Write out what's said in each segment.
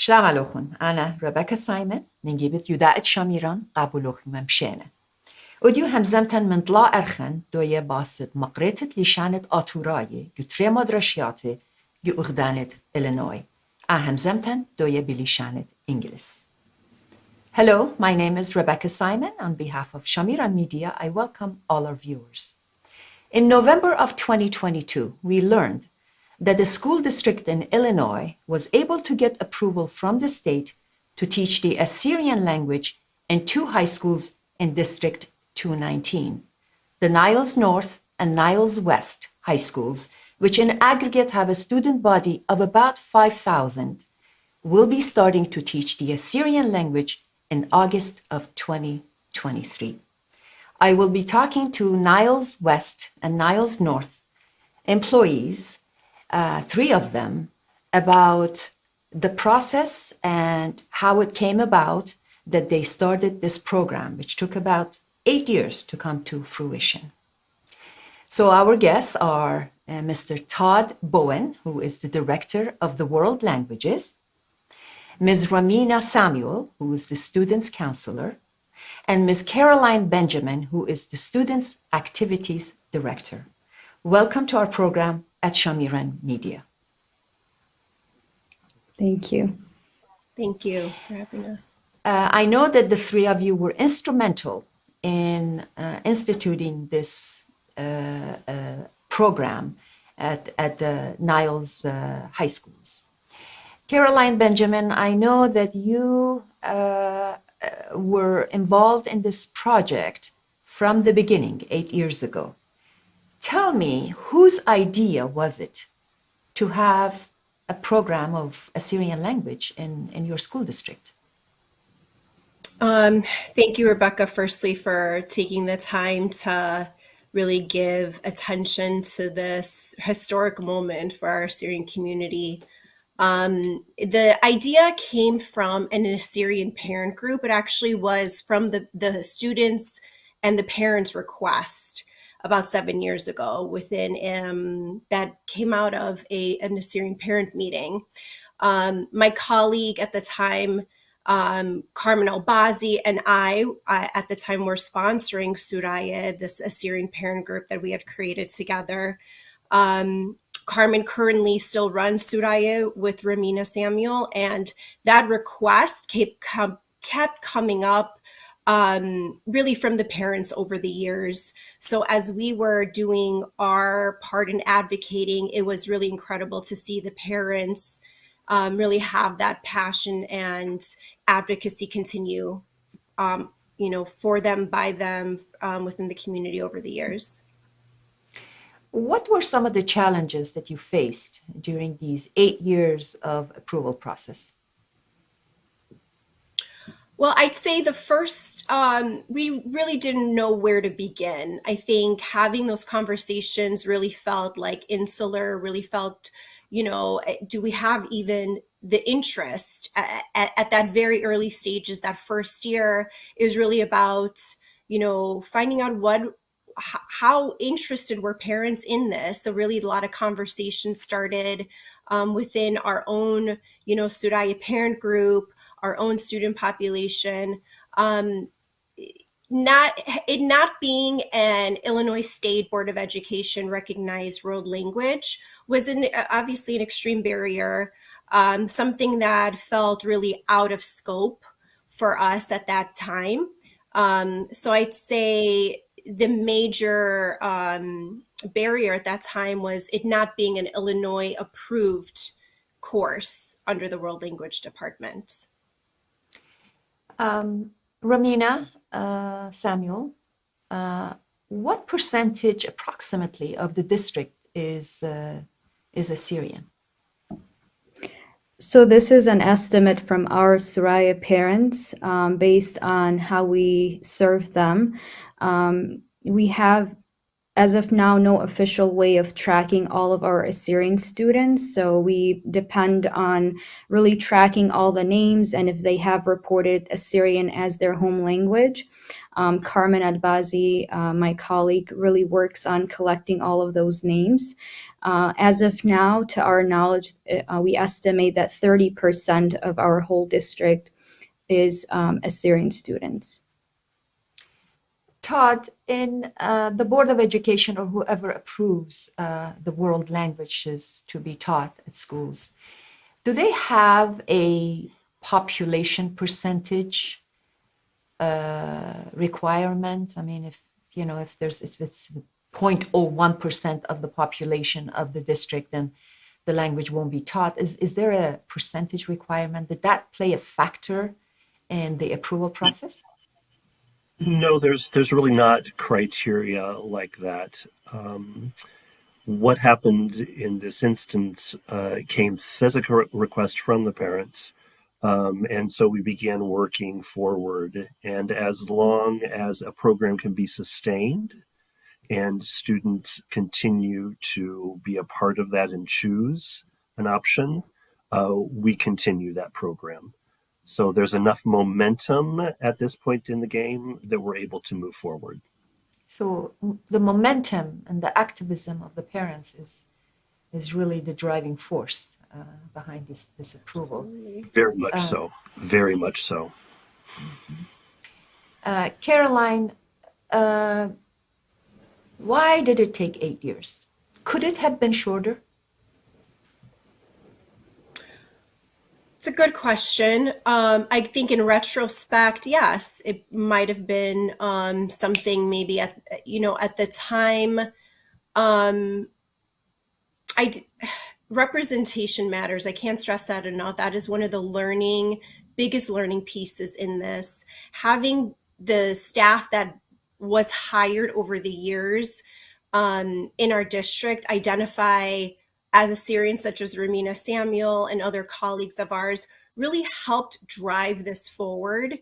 شغلوخن أنا ريبيكا سايمون من جيبت يوداعت شاميران قابلوخن ممشينة وديو همزمتن من طلا أرخن دوية باسد مقريتت لشانت آتوراي يو تري مدرشياتي يو أغدانت إلينوي همزمتن دوية بلشانت إنجلس. Hello, my name is Rebecca Simon. On behalf of Shamiran Media, I welcome all our viewers. In November of 2022, we learned that the school district in Illinois was able to get approval from the state to teach the Assyrian language in 2 high schools in District 219, the Niles North and Niles West high schools, which in aggregate have a student body of about 5,000, will be starting to teach the Assyrian language in August of 2023. I will be talking to Niles West and Niles North employees, 3 of them, about the process and how it came about that they started this program, which took about 8 years to come to fruition. So our guests are Mr. Todd Bowen, who is the director of the World Languages, Ms. Ramina Samuel, who is the student's counselor, and Ms. Caroline Benjamin, who is the student's activities director. Welcome to our program at Shamiran Media. Thank you. Thank you for having us. I know that the 3 of you were instrumental in instituting this program at the Niles high schools. Caroline Benjamin, I know that you were involved in this project from the beginning 8 years ago. Tell me, whose idea was it to have a program of Assyrian language in your school district? Thank you, Rebecca, firstly, for taking the time to really give attention to this historic moment for our Assyrian community. The idea came from an Assyrian parent group. It actually was from the students and the parents' request about 7 years ago within that came out of an Assyrian parent meeting. My colleague at the time, Carmen Albazi, and I at the time were sponsoring Suraya, this Assyrian parent group that we had created together. Carmen currently still runs Suraya with Ramina Samuel, and that request kept coming up really from the parents over the years. So as we were doing our part in advocating, it was really incredible to see the parents really have that passion and advocacy continue, for them, by them, within the community over the years. What were some of the challenges that you faced during these 8 years of approval process? Well, I'd say the first, we really didn't know where to begin. I think having those conversations really felt like insular, really felt, do we have even the interest at that very early stages? That first year is really about, finding out how interested were parents in this. So really a lot of conversations started within our own, Suraya parent group, our own student population. Not being an Illinois State Board of Education recognized world language was obviously an extreme barrier, something that felt really out of scope for us at that time. So I'd say the major barrier at that time was it not being an Illinois approved course under the World Language Department. Ramina Samuel, what percentage approximately of the district is Assyrian? So this is an estimate from our Suraya parents based on how we serve them. We have as of now, no official way of tracking all of our Assyrian students. So we depend on really tracking all the names and if they have reported Assyrian as their home language. Carmen Albazi, my colleague, really works on collecting all of those names. As of now, to our knowledge, we estimate that 30% of our whole district is Assyrian students. Todd, in the Board of Education or whoever approves the world languages to be taught at schools, do they have a population percentage requirement? I mean, if it's 0.01% of the population of the district, then the language won't be taught. Is there a percentage requirement? Did that play a factor in the approval process? No, there's really not criteria like that. What happened in this instance came as a request from the parents, and so we began working forward. And as long as a program can be sustained and students continue to be a part of that and choose an option, we continue that program. So there's enough momentum at this point in the game that we're able to move forward. So the momentum and the activism of the parents is really the driving force behind this approval. Very much so. Very much so. Caroline, why did it take 8 years? Could it have been shorter? It's a good question. I think in retrospect, yes, it might have been something maybe at the time. Representation matters. I can't stress that enough. That is one of the biggest learning pieces in this. Having the staff that was hired over the years in our district identify as Assyrians, such as Ramina Samuel and other colleagues of ours, really helped drive this forward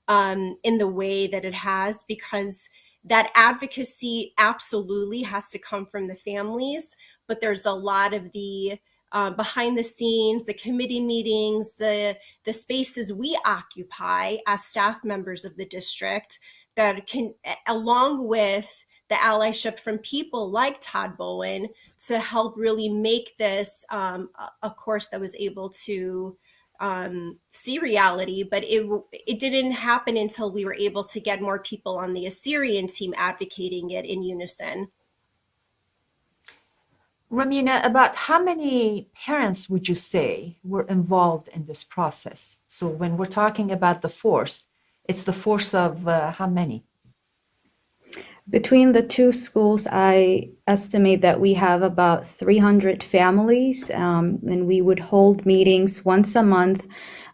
in the way that it has, because that advocacy absolutely has to come from the families, but there's a lot of the behind the scenes, the committee meetings, the spaces we occupy as staff members of the district that can, along with the allyship from people like Todd Bowen, to help really make this a course that was able to see reality. But it didn't happen until we were able to get more people on the Assyrian team advocating it in unison. Ramina, about how many parents would you say were involved in this process? So when we're talking about the force, it's the force of how many? Between the two schools, I estimate that we have about 300 families, and we would hold meetings once a month,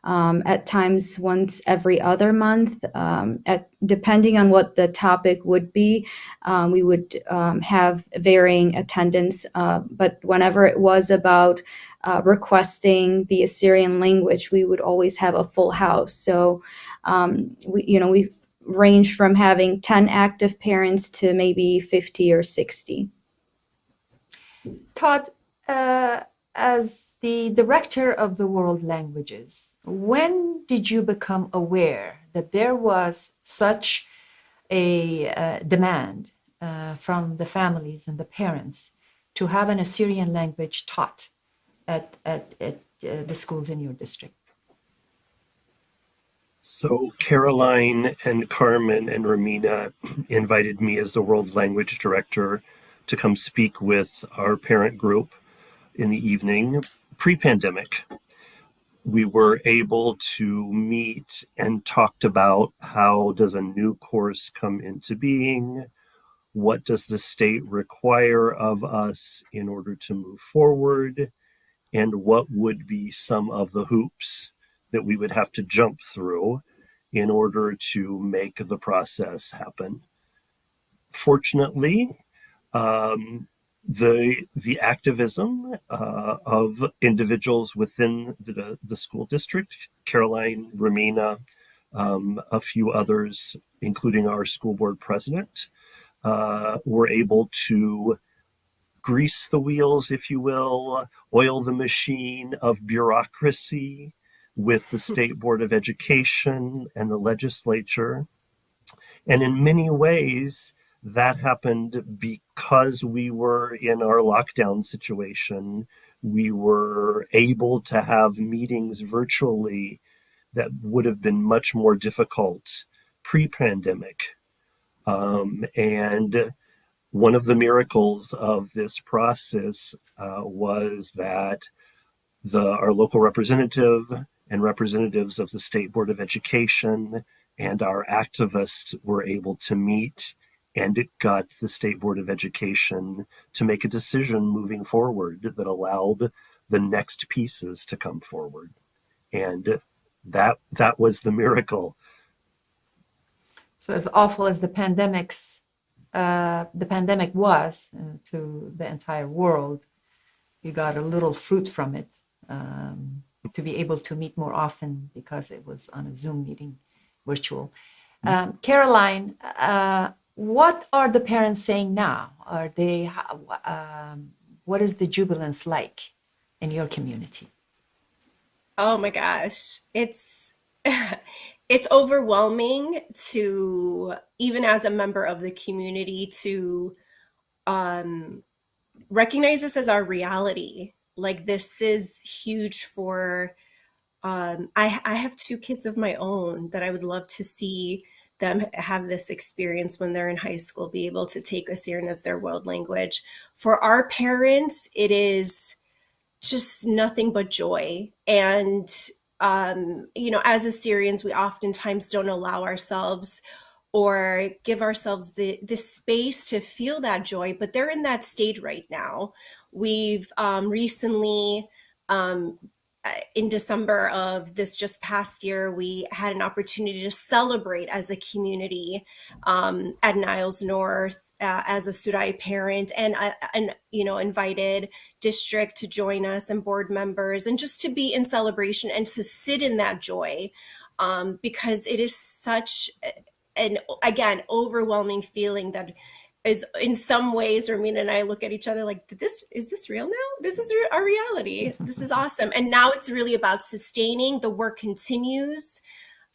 at times once every other month. Depending on what the topic would be, we would have varying attendance, but whenever it was about requesting the Assyrian language, we would always have a full house. So we've range from having 10 active parents to maybe 50 or 60. Todd, as the director of the world languages, when did you become aware that there was such a demand from the families and the parents to have an Assyrian language taught at the schools in your district? So Caroline and Carmen and Ramina invited me as the World Language Director to come speak with our parent group in the evening. Pre-pandemic, we were able to meet and talked about how does a new course come into being? What does the state require of us in order to move forward? And what would be some of the hoops that we would have to jump through in order to make the process happen. Fortunately, the activism of individuals within the school district, Caroline, Ramina, a few others, including our school board president, were able to grease the wheels, if you will, oil the machine of bureaucracy with the State Board of Education and the legislature. And in many ways, that happened because we were in our lockdown situation. We were able to have meetings virtually that would have been much more difficult pre-pandemic. And one of the miracles of this process was that our local representative and representatives of the State Board of Education and our activists were able to meet, and it got the State Board of Education to make a decision moving forward that allowed the next pieces to come forward. And that was the miracle. So as awful as the pandemic was to the entire world, you got a little fruit from it, to be able to meet more often because it was on a Zoom meeting, virtual. Caroline, what are the parents saying now? Are they? What is the jubilance like in your community? Oh my gosh, it's it's overwhelming to, even as a member of the community, to recognize this as our reality. Like, this is huge for I have two kids of my own that I would love to see them have this experience when they're in high school, be able to take Assyrian as their world language. For our parents, it is just nothing but joy. And, as Assyrians, we oftentimes don't allow ourselves or give ourselves the space to feel that joy, but they're in that state right now. We've recently, in December of this just past year, we had an opportunity to celebrate as a community at Niles North as a Surai parent, and invited district to join us and board members, and just to be in celebration and to sit in that joy, because it is such an, again, overwhelming feeling that is, in some ways, Ramina and I look at each other like, is this real now? This is our reality. This is awesome. And now it's really about sustaining. The work continues.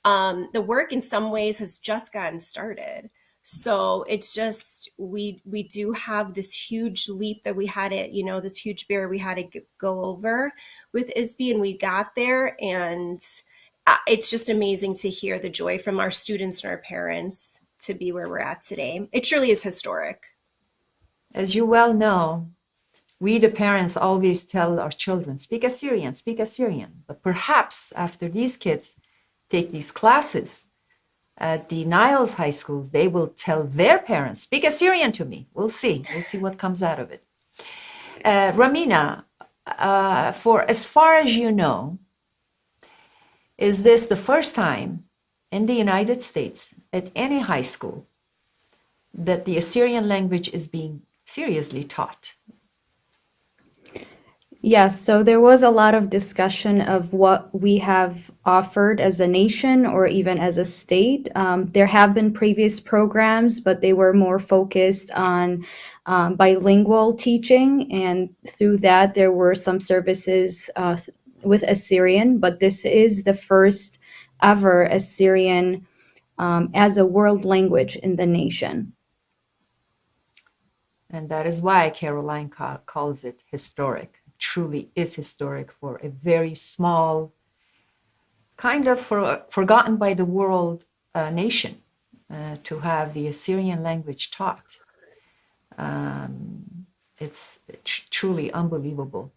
The work in some ways has just gotten started. So it's just, we do have this huge leap that we had to, this huge barrier we had to go over with ISB, and we got there. And it's just amazing to hear the joy from our students and our parents to be where we're at today. It truly is historic. As you well know, we, the parents, always tell our children, speak Assyrian, speak Assyrian. But perhaps after these kids take these classes at the Niles high schools, they will tell their parents, speak Assyrian to me. We'll see. We'll see what comes out of it. Ramina, for as far as you know, is this the first time in the United States at any high school that the Assyrian language is being seriously taught? Yes, so there was a lot of discussion of what we have offered as a nation or even as a state. There have been previous programs, but they were more focused on bilingual teaching, and through that there were some services with Assyrian, but this is the first ever Assyrian as a world language in the nation. And that is why Caroline calls it historic. It truly is historic for a very small, kind of forgotten by the world nation to have the Assyrian language taught. It's truly unbelievable.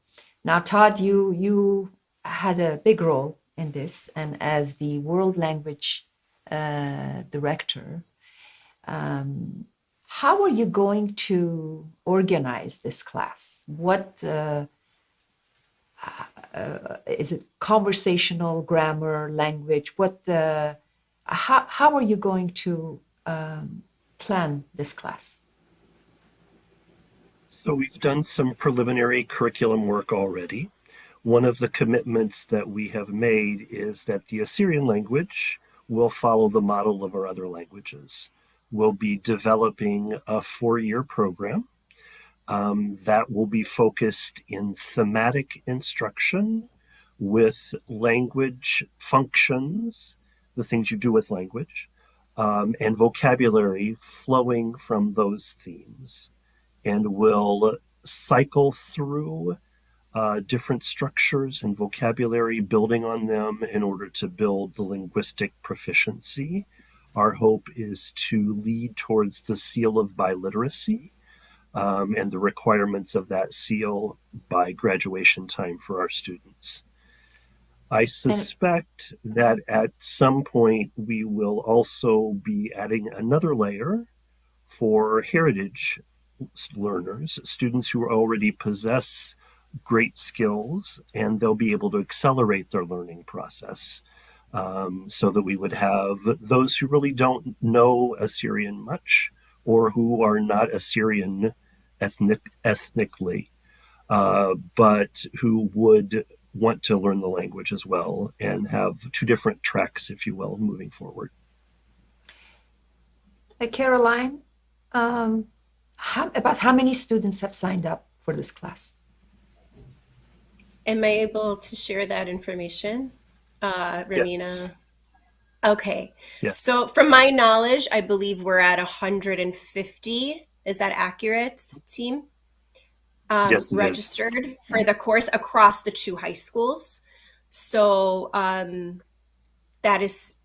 Now, Todd, you had a big role in this, and as the world language director, how are you going to organize this class? What is it? Conversational grammar, language? How are you going to plan this class? So we've done some preliminary curriculum work already. One of the commitments that we have made is that the Assyrian language will follow the model of our other languages. will be developing a 4-year program that will be focused in thematic instruction with language functions, the things you do with language, and vocabulary flowing from those themes, and will cycle through different structures and vocabulary, building on them in order to build the linguistic proficiency. Our hope is to lead towards the seal of biliteracy and the requirements of that seal by graduation time for our students. I suspect that at some point we will also be adding another layer for heritage learners, students who already possess great skills, and they'll be able to accelerate their learning process so that we would have those who really don't know Assyrian much or who are not Assyrian ethnically, but who would want to learn the language as well and have two different tracks, if you will, moving forward. Caroline, about how many students have signed up for this class? Am I able to share that information, Romina? Yes. Okay. Yes. So from my knowledge, I believe we're at 150. Is that accurate, team? Yes, it is. Registered for the course across the 2 high schools. So that is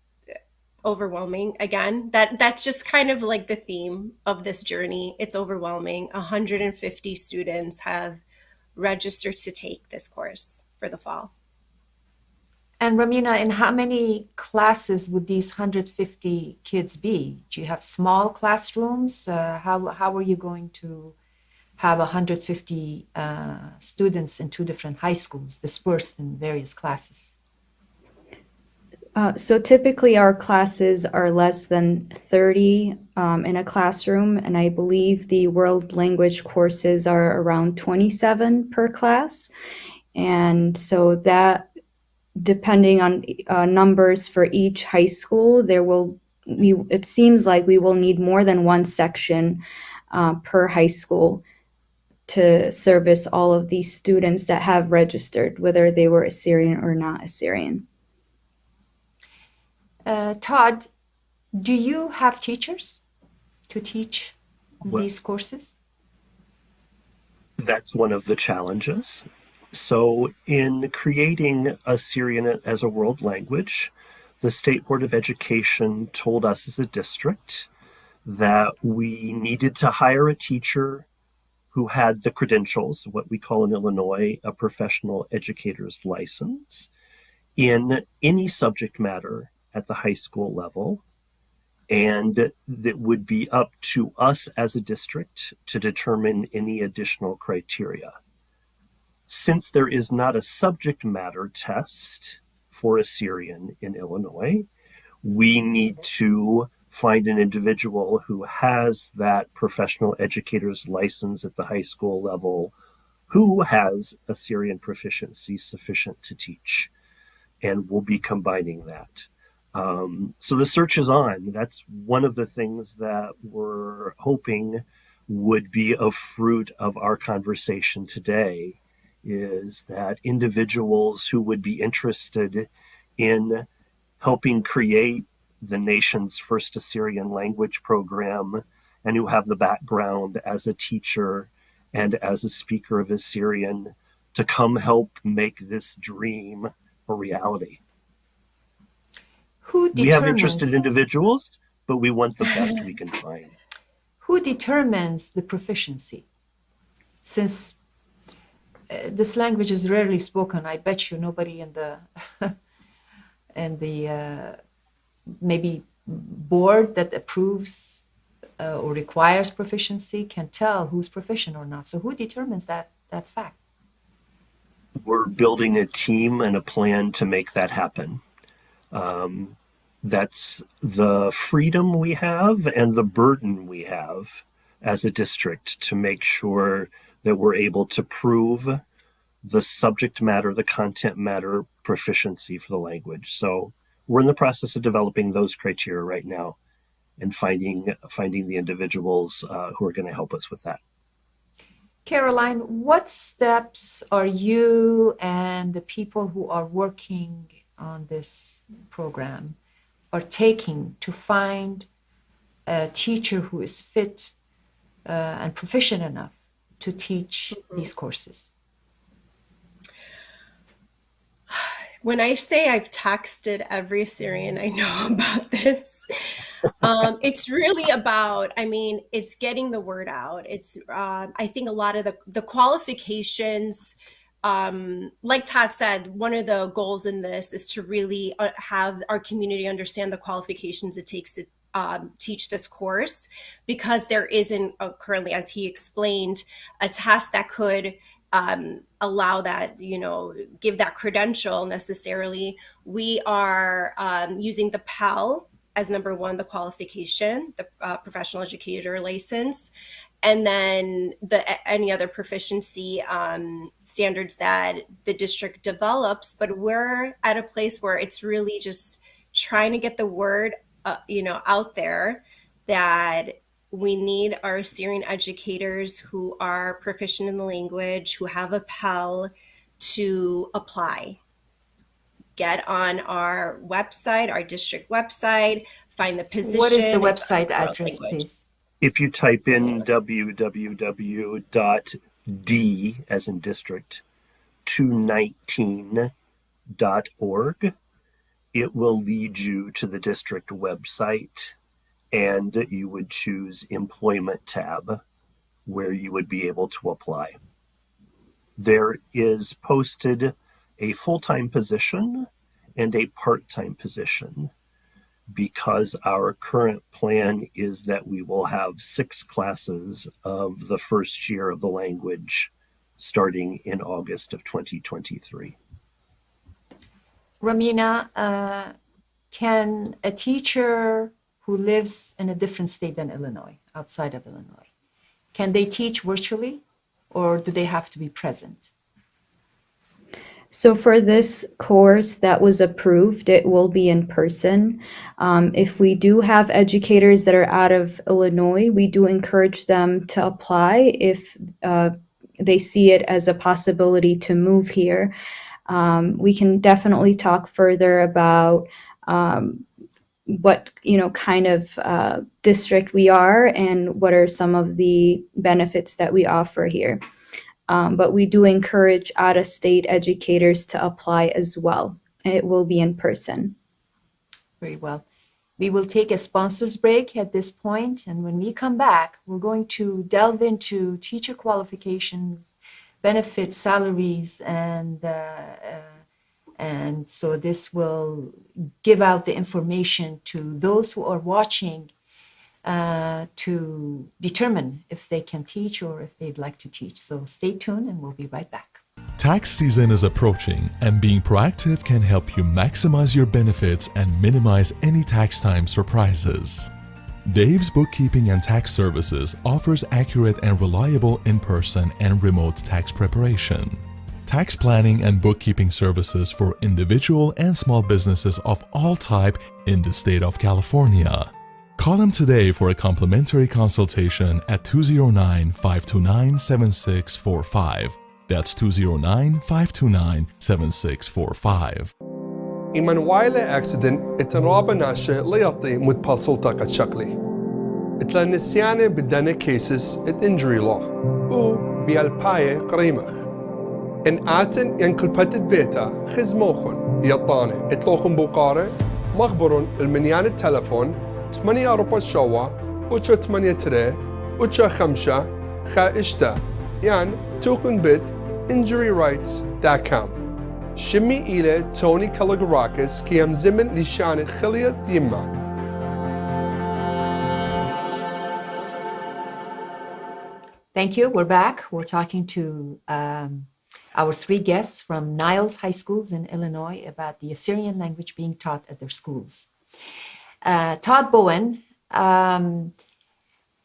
overwhelming. Again, that's just kind of like the theme of this journey. It's overwhelming. 150 students have registered to take this course for the fall. And Romina, in how many classes would these 150 kids be? Do you have small classrooms? How are you going to have 150 students in 2 different high schools dispersed in various classes? So typically our classes are less than 30 in a classroom, and I believe the world language courses are around 27 per class. And so that, depending on numbers for each high school, it seems like we will need more than one section per high school to service all of these students that have registered, whether they were Assyrian or not Assyrian. Todd, do you have teachers to teach these courses? That's one of the challenges. So in creating Assyrian as a world language, the State Board of Education told us as a district that we needed to hire a teacher who had the credentials, what we call in Illinois, a professional educator's license, in any subject matter at the high school level, and that would be up to us as a district to determine any additional criteria. Since there is not a subject matter test for Assyrian in Illinois, we need to find an individual who has that professional educator's license at the high school level, who has Assyrian proficiency sufficient to teach, and we'll be combining that. So the search is on. That's one of the things that we're hoping would be a fruit of our conversation today, is that individuals who would be interested in helping create the nation's first Assyrian language program and who have the background as a teacher and as a speaker of Assyrian to come help make this dream a reality. We have interested individuals, but we want the best we can find. Who determines the proficiency? Since this language is rarely spoken, I bet you nobody in the maybe board that approves or requires proficiency can tell who's proficient or not. So who determines that fact? We're building a team and a plan to make that happen. That's the freedom we have and the burden we have as a district to make sure that we're able to prove the subject matter, the content matter proficiency for the language. So we're in the process of developing those criteria right now. and finding the individuals who are going to help us with that. Caroline, what steps are you and the people who are working on this program are taking to find a teacher who is fit and proficient enough to teach these courses? When I say I've texted every Assyrian I know about this, it's really about, it's getting the word out. It's, I think a lot of the qualifications, like Todd said, one of the goals in this is to really have our community understand the qualifications it takes to teach this course, because there isn't currently, as he explained, a test that could allow that, give that credential necessarily. We are using the Pell as number one, the qualification, the professional educator license, and then any other proficiency standards that the district develops. But we're at a place where it's really just trying to get the word, out there that we need our Assyrian educators who are proficient in the language, who have a Pell, to apply. Get on our website, our district website, find the position. What is the website address, please? If you type in www.d, as in district, 219.org, it will lead you to the district website, and you would choose Employment tab, where you would be able to apply. There is posted a full-time position and a part-time position, because our current plan is that we will have 6 classes of the first year of the language starting in August of 2023. Romina, can a teacher who lives in a different state than Illinois, outside of Illinois, can they teach virtually, or do they have to be present? So for this course that was approved, it will be in person. If we do have educators that are out of Illinois, we do encourage them to apply if they see it as a possibility to move here. We can definitely talk further about what kind of district we are and what are some of the benefits that we offer here. But we do encourage out-of-state educators to apply as well. It will be in person. Very well. We will take a sponsors break at this point, and when we come back, we're going to delve into teacher qualifications, benefits, salaries, and so this will give out the information to those who are watching to determine if they can teach or if they'd like to teach. So stay tuned and we'll be right back. Tax season is approaching, and being proactive can help you maximize your benefits and minimize any tax time surprises. Dave's Bookkeeping and Tax Services offers accurate and reliable in-person and remote tax preparation, tax planning and bookkeeping services for individual and small businesses of all type in the state of California. Call him today for a complimentary consultation at 209-529-7645. That's 209-529-7645. إيمان وايلة أكسيدنت اتنرابة ناشة ليطي متبال سلطة شكلي. اتلان نسيانة بدانا كيسس ات injury law. و بيالباية قريمخ. إن آتن ينكل بتت بيتا خزموخن يطانة اتلوخن بوقارة مخبرون المنيان التلفون 8 أربع شوا وشو 8 تري وشو 5 خا يعني توكن بيت injuryrights.com. شمي إلى توني كالغراكس كيام زمن لشان خلية يما. Thank you. We're back. We're talking to our 3 guests from Niles High Schools in Illinois about the Assyrian language being taught at their schools. Todd Bowen,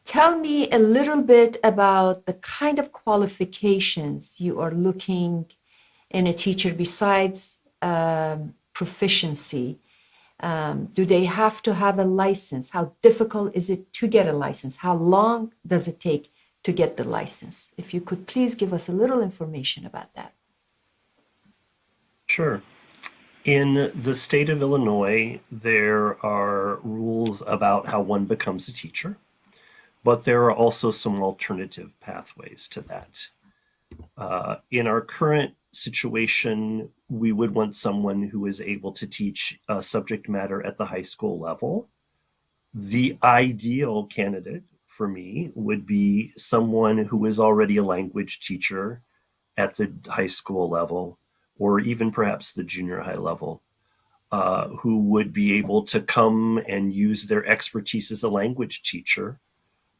tell me a little bit about the kind of qualifications you are looking in a teacher besides proficiency. Do they have to have a license? How difficult is it to get a license? How long does it take to get the license? If you could please give us a little information about that. Sure. In the state of Illinois, there are rules about how one becomes a teacher, but there are also some alternative pathways to that. In our current situation, we would want someone who is able to teach subject matter at the high school level. The ideal candidate for me would be someone who is already a language teacher at the high school level, or even perhaps the junior high level, who would be able to come and use their expertise as a language teacher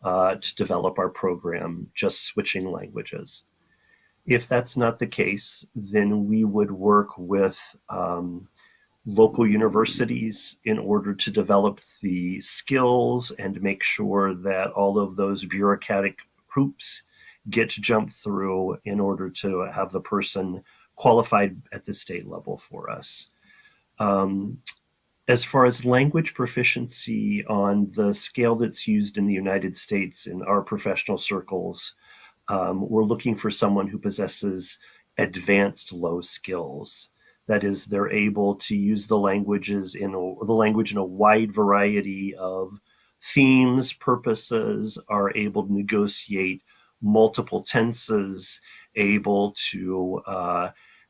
to develop our program, just switching languages. If that's not the case, then we would work with local universities in order to develop the skills and make sure that all of those bureaucratic hoops get jumped through in order to have the person qualified at the state level for us. As far as language proficiency on the scale that's used in the United States in our professional circles, we're looking for someone who possesses advanced low skills. That is, they're able to use the language in a wide variety of themes, purposes, are able to negotiate multiple tenses, able to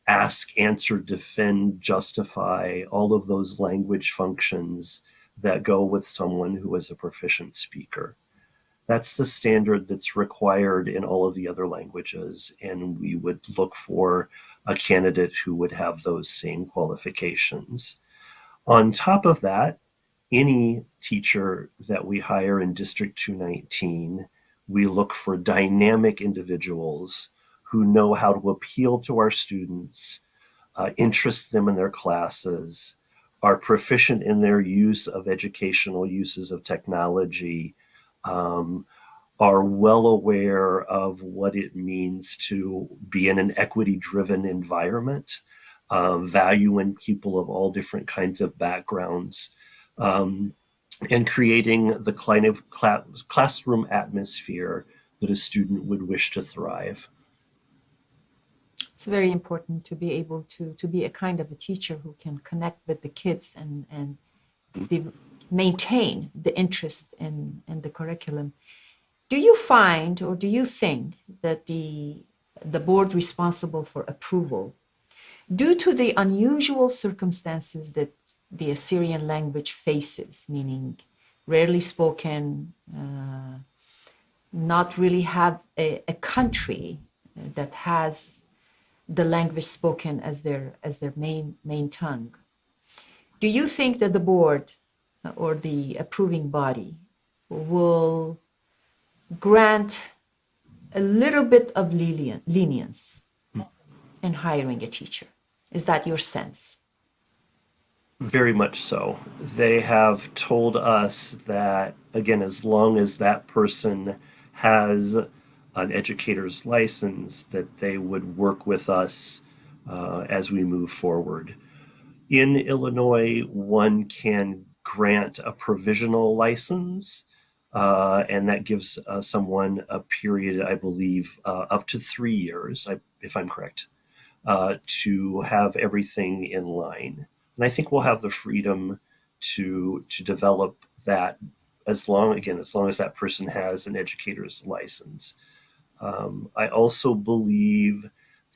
ask, answer, defend, justify, all of those language functions that go with someone who is a proficient speaker. That's the standard that's required in all of the other languages, and we would look for a candidate who would have those same qualifications. On top of that, any teacher that we hire in District 219, we look for dynamic individuals who know how to appeal to our students, interest them in their classes, are proficient in their use of educational uses of technology, are well aware of what it means to be in an equity-driven environment, valuing people of all different kinds of backgrounds, and creating the kind of classroom atmosphere that a student would wish to thrive. It's very important to be able to be a kind of a teacher who can connect with the kids and maintain the interest in the curriculum. Do you find, or do you think that the board responsible for approval, due to the unusual circumstances that the Assyrian language faces, meaning rarely spoken, not really have a country that has the language spoken as their main tongue, do you think that the board or the approving body will grant a little bit of lenience in hiring a teacher? Is that your sense? Very much so. They have told us that, again, as long as that person has an educator's license, that they would work with us as we move forward. In Illinois, one can grant a provisional license, and that gives someone a period, I believe, up to 3 years, if I'm correct, to have everything in line. And I think we'll have the freedom to develop that as long as that person has an educator's license. I also believe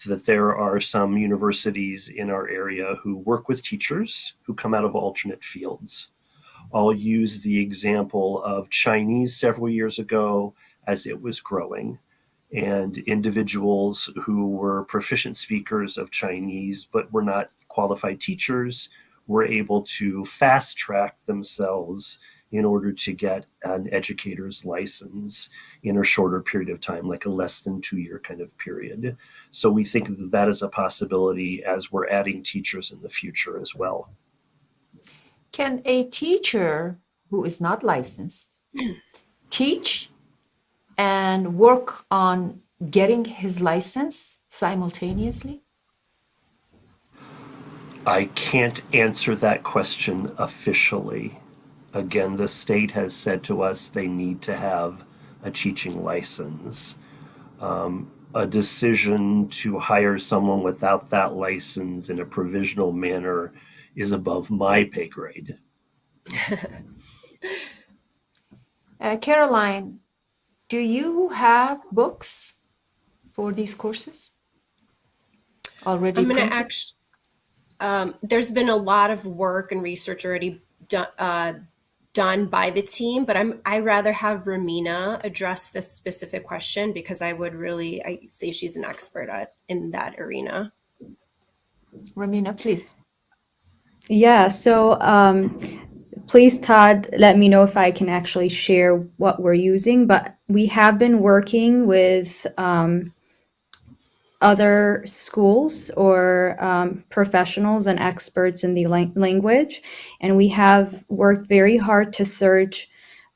that there are some universities in our area who work with teachers who come out of alternate fields. I'll use the example of Chinese several years ago as it was growing, and individuals who were proficient speakers of Chinese but were not qualified teachers were able to fast track themselves in order to get an educator's license in a shorter period of time, like a less than 2 year kind of period. So we think that that is a possibility as we're adding teachers in the future as well. Can a teacher who is not licensed teach and work on getting his license simultaneously? I can't answer that question officially. Again, the state has said to us they need to have a teaching license. A decision to hire someone without that license in a provisional manner is above my pay grade. Caroline, do you have books for these courses already I'm going to printed? actually, there's been a lot of work and research already done by the team, but I rather have Romina address this specific question because I say she's an expert in that arena. Romina, please. Yeah, so please, Todd, let me know if I can actually share what we're using, but we have been working with other schools or professionals and experts in the language, and we have worked very hard to search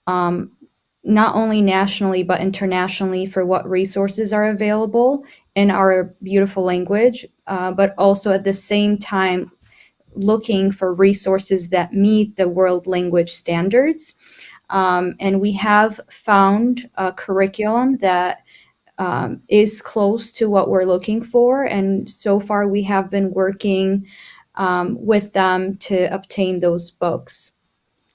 not only nationally but internationally for what resources are available in our beautiful language, but also at the same time looking for resources that meet the world language standards. And we have found a curriculum that is close to what we're looking for. And so far, we have been working with them to obtain those books.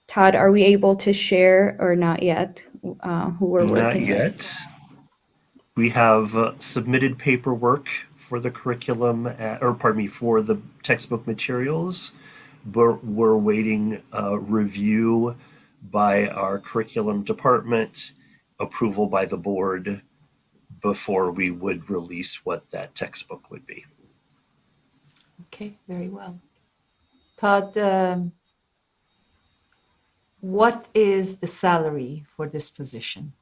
Todd, are we able to share or not yet who we're working Not with? yet. We have submitted paperwork for the curriculum, for the textbook materials, but we're waiting review by our curriculum department, approval by the board before we would release what that textbook would be. Okay, very well. Todd, what is the salary for this position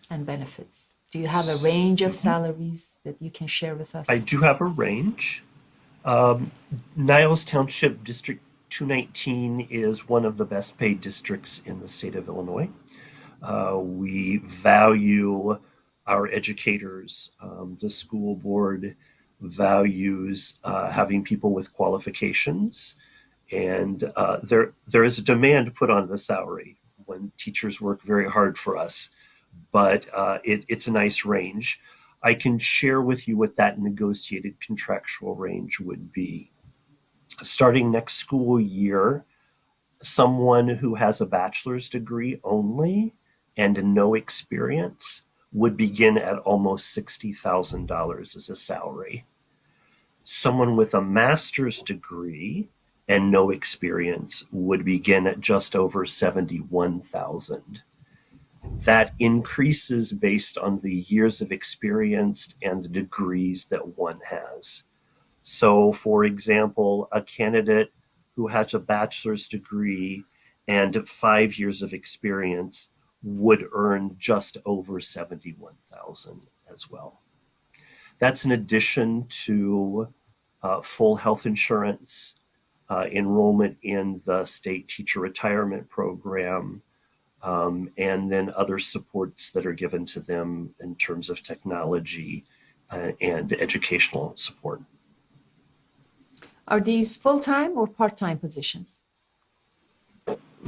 and benefits? Do you have a range of salaries that you can share with us? I do have a range. Niles Township District 219 is one of the best paid districts in the state of Illinois. We value our educators. The school board values having people with qualifications, and there is a demand put on the salary when teachers work very hard for us, but it's a nice range. I can share with you what that negotiated contractual range would be. Starting next school year, someone who has a bachelor's degree only and no experience would begin at almost $60,000 as a salary. Someone with a master's degree and no experience would begin at just over $71,000. That increases based on the years of experience and the degrees that one has. So, for example, a candidate who has a bachelor's degree and 5 years of experience would earn just over $71,000 as well. That's in addition to full health insurance, enrollment in the state teacher retirement program, and then other supports that are given to them in terms of technology and educational support. Are these full-time or part-time positions?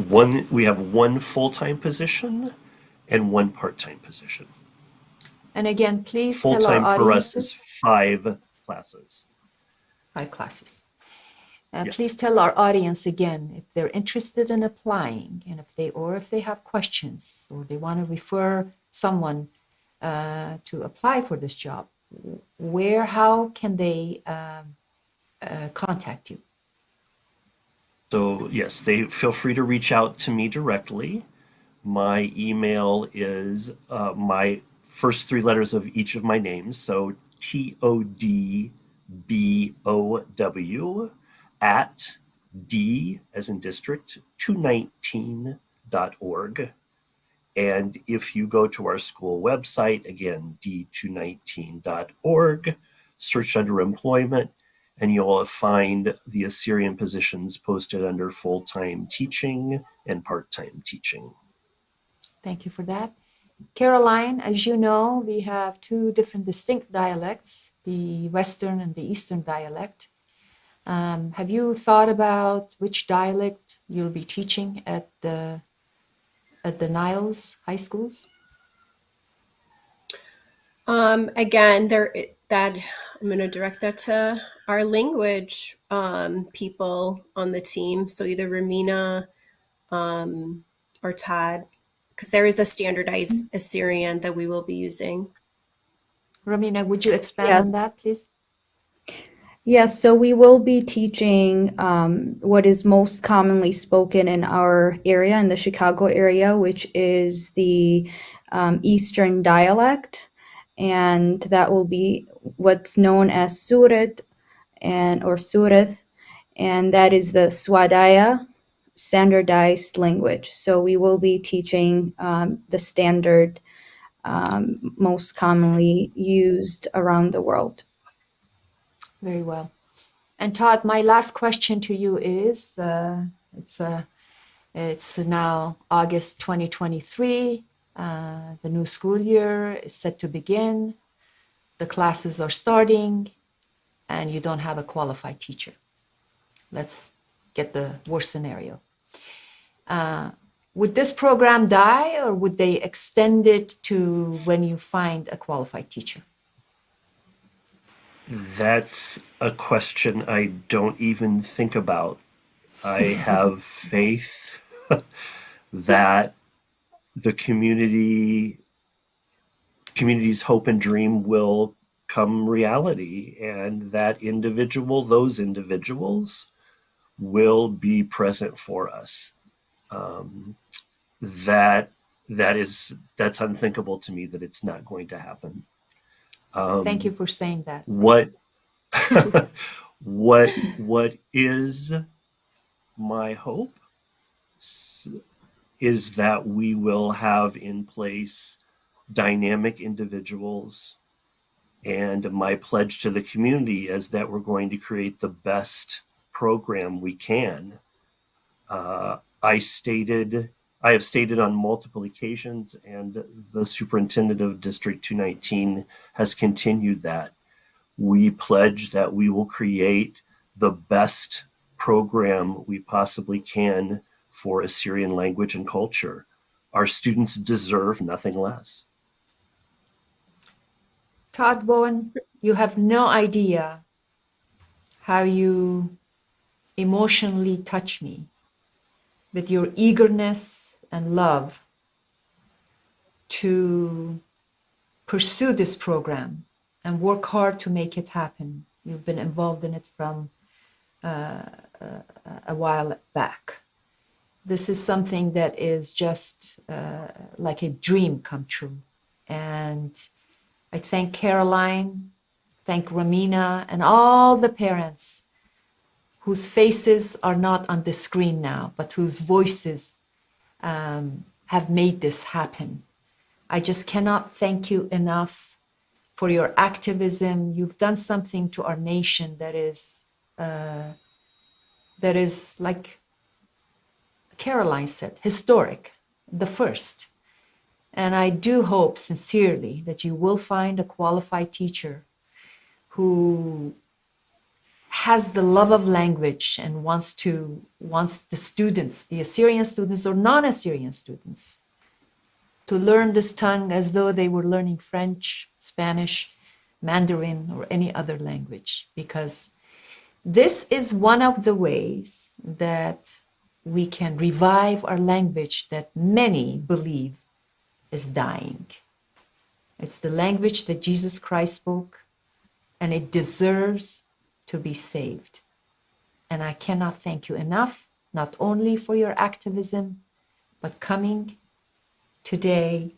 We have one full-time position and one part-time position. And again, please tell our Full-time for us audiences. is 5 classes. 5 classes. Yes. Please tell our audience again if they're interested in applying, and if they have questions or they want to refer someone to apply for this job. How can they contact you? So yes, they feel free to reach out to me directly. My email is my first 3 letters of each of my names, so TODBOW at D as in district 219.org. And if you go to our school website, again, d219.org, search under employment, and you'll find the Assyrian positions posted under full-time teaching and part-time teaching. Thank you for that. Caroline, as you know, we have 2 different distinct dialects, the Western and the Eastern dialect. Have you thought about which dialect you'll be teaching at the Niles high schools? Again, that I'm going to direct that to our language people on the team. So either Ramina or Todd, because there is a standardized Assyrian that we will be using. Romina, would you expand Yes. on that, please? Yes, so we will be teaching what is most commonly spoken in our area, in the Chicago area, which is the Eastern dialect. And that will be what's known as Surit or Surith, and that is the Swadaya standardized language. So we will be teaching the standard most commonly used around the world. Very well. And Todd, my last question to you is, it's now August 2023. The new school year is set to begin. The classes are starting, and you don't have a qualified teacher. Let's get the worst scenario. Would this program die, or would they extend it to when you find a qualified teacher? That's a question I don't even think about. I have faith that the community's hope and dream will come reality, and that those individuals will be present for us. That's unthinkable to me that it's not going to happen. Thank you for saying that. What is my hope is that we will have in place dynamic individuals, and my pledge to the community is that we're going to create the best program we can. I have stated on multiple occasions, and the superintendent of District 219 has continued that. We pledge that we will create the best program we possibly can for Assyrian language and culture. Our students deserve nothing less. Todd Bowen, you have no idea how you emotionally touch me with your eagerness and love to pursue this program and work hard to make it happen. You've been involved in it from a while back. This is something that is just like a dream come true. And I thank Caroline, thank Ramina, and all the parents whose faces are not on the screen now, but whose voices have made this happen. I just cannot thank you enough for your activism. You've done something to our nation that is like Caroline said, historic, the first. And I do hope sincerely that you will find a qualified teacher who has the love of language and wants the students, the Assyrian students or non-Assyrian students, to learn this tongue as though they were learning French, Spanish, Mandarin, or any other language, because this is one of the ways that we can revive our language that many believe is dying. It's the language that Jesus Christ spoke, and it deserves to be saved. And I cannot thank you enough, not only for your activism, but coming today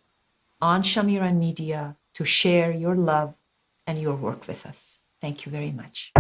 on Shamiran Media to share your love and your work with us. Thank you very much.